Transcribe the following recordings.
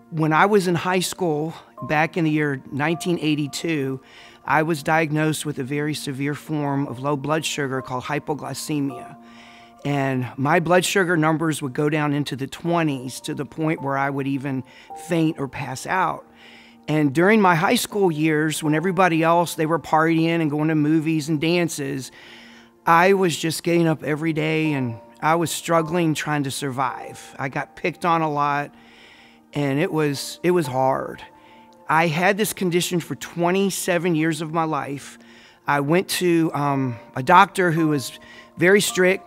When I was in high school, back in the year 1982, I was diagnosed with a very severe form of low blood sugar called hypoglycemia. And my blood sugar numbers would go down into the 20s to the point where I would even faint or pass out. And during my high school years, when everybody else, they were partying and going to movies and dances, I was just getting up every day and I was struggling trying to survive. I got picked on a lot and it was hard. I had this condition for 27 years of my life. I went to a doctor who was very strict.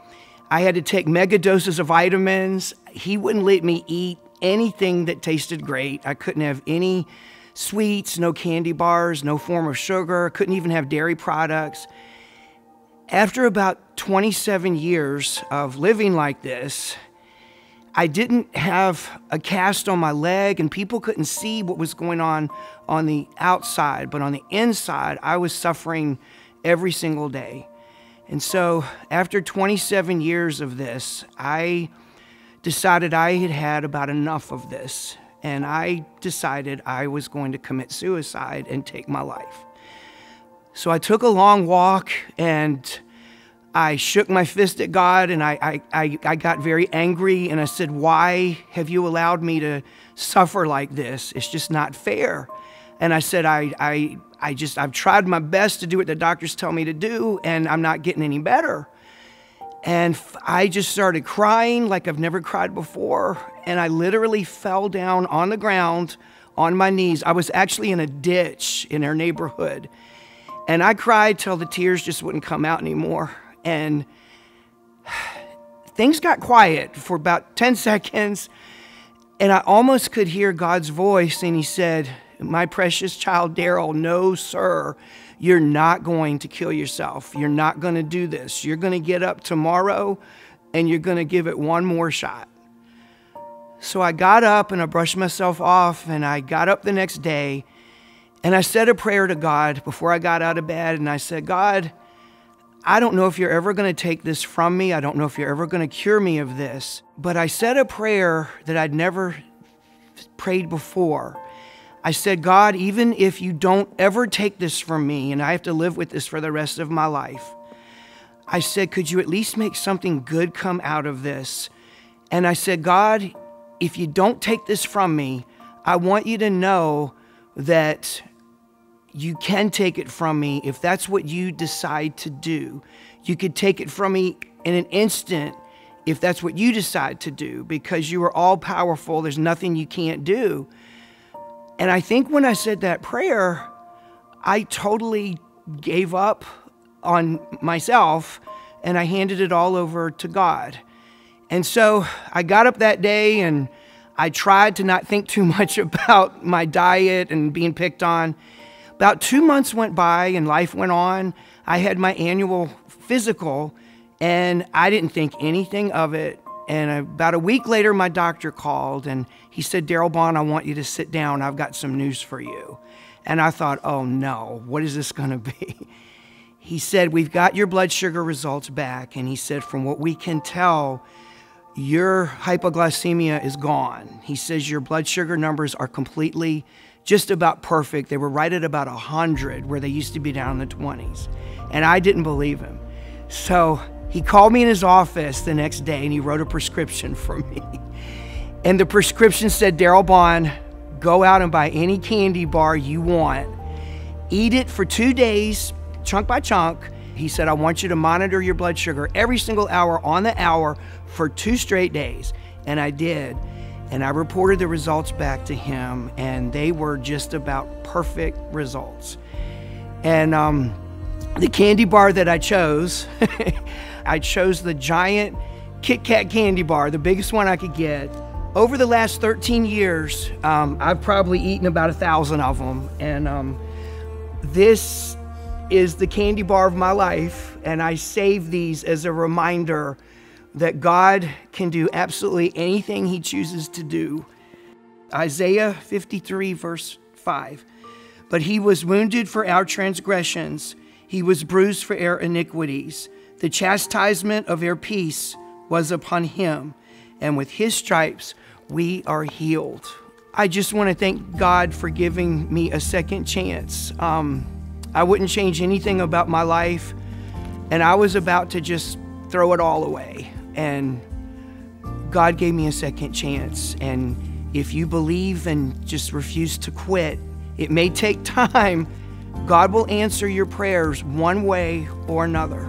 I had to take mega doses of vitamins. He wouldn't let me eat anything that tasted great. I couldn't have any sweets, no candy bars, no form of sugar. Couldn't even have dairy products. After about 27 years of living like this, I didn't have a cast on my leg and people couldn't see what was going on the outside, but on the inside, I was suffering every single day. And so after 27 years of this, I decided I had had about enough of this. And I decided I was going to commit suicide and take my life. So I took a long walk and I shook my fist at God and I got very angry and I said, why have you allowed me to suffer like this? It's just not fair. And I said, I've tried my best to do what the doctors tell me to do and I'm not getting any better. And I just started crying like I've never cried before. And I literally fell down on the ground on my knees. I was actually in a ditch in our neighborhood. And I cried till the tears just wouldn't come out anymore. And things got quiet for about 10 seconds. And I almost could hear God's voice. And he said, my precious child, Darrell, no, sir. You're not going to kill yourself. You're not going to do this. You're going to get up tomorrow and you're going to give it one more shot. So I got up and I brushed myself off and I got up the next day and I said a prayer to God before I got out of bed. And I said, God, I don't know if you're ever going to take this from me. I don't know if you're ever going to cure me of this. But I said a prayer that I'd never prayed before. I said, God, even if you don't ever take this from me and I have to live with this for the rest of my life, I said, could you at least make something good come out of this? And I said, God, if you don't take this from me, I want you to know that you can take it from me if that's what you decide to do. You could take it from me in an instant if that's what you decide to do, because you are all powerful. There's nothing you can't do. And I think when I said that prayer, I totally gave up on myself and I handed it all over to God. And so I got up that day and I tried to not think too much about my diet and being picked on. About 2 months went by and life went on. I had my annual physical and I didn't think anything of it. And about a week later, my doctor called and he said, Darrell Baughan, I want you to sit down. I've got some news for you. And I thought, oh no, what is this going to be? He said, we've got your blood sugar results back. And he said, from what we can tell, your hypoglycemia is gone. He says your blood sugar numbers are completely just about perfect. They were right at about 100 where they used to be down in the 20s. And I didn't believe him. So he called me in his office the next day and he wrote a prescription for me. And the prescription said, Darrell Baughan, go out and buy any candy bar you want. Eat it for 2 days, chunk by chunk. He said, I want you to monitor your blood sugar every single hour on the hour for 2 straight days. And I did. And I reported the results back to him and they were just about perfect results. And the candy bar that I chose, I chose the giant Kit Kat candy bar, the biggest one I could get. Over the last 13 years, I've probably eaten about 1,000 of them. And this is the candy bar of my life. And I save these as a reminder that God can do absolutely anything he chooses to do. Isaiah 53, verse 5. But he was wounded for our transgressions. He was bruised for our iniquities. The chastisement of our peace was upon him, and with his stripes we are healed. I just want to thank God for giving me a second chance. I wouldn't change anything about my life, and I was about to just throw it all away. And God gave me a second chance. And if you believe and just refuse to quit, it may take time. God will answer your prayers one way or another.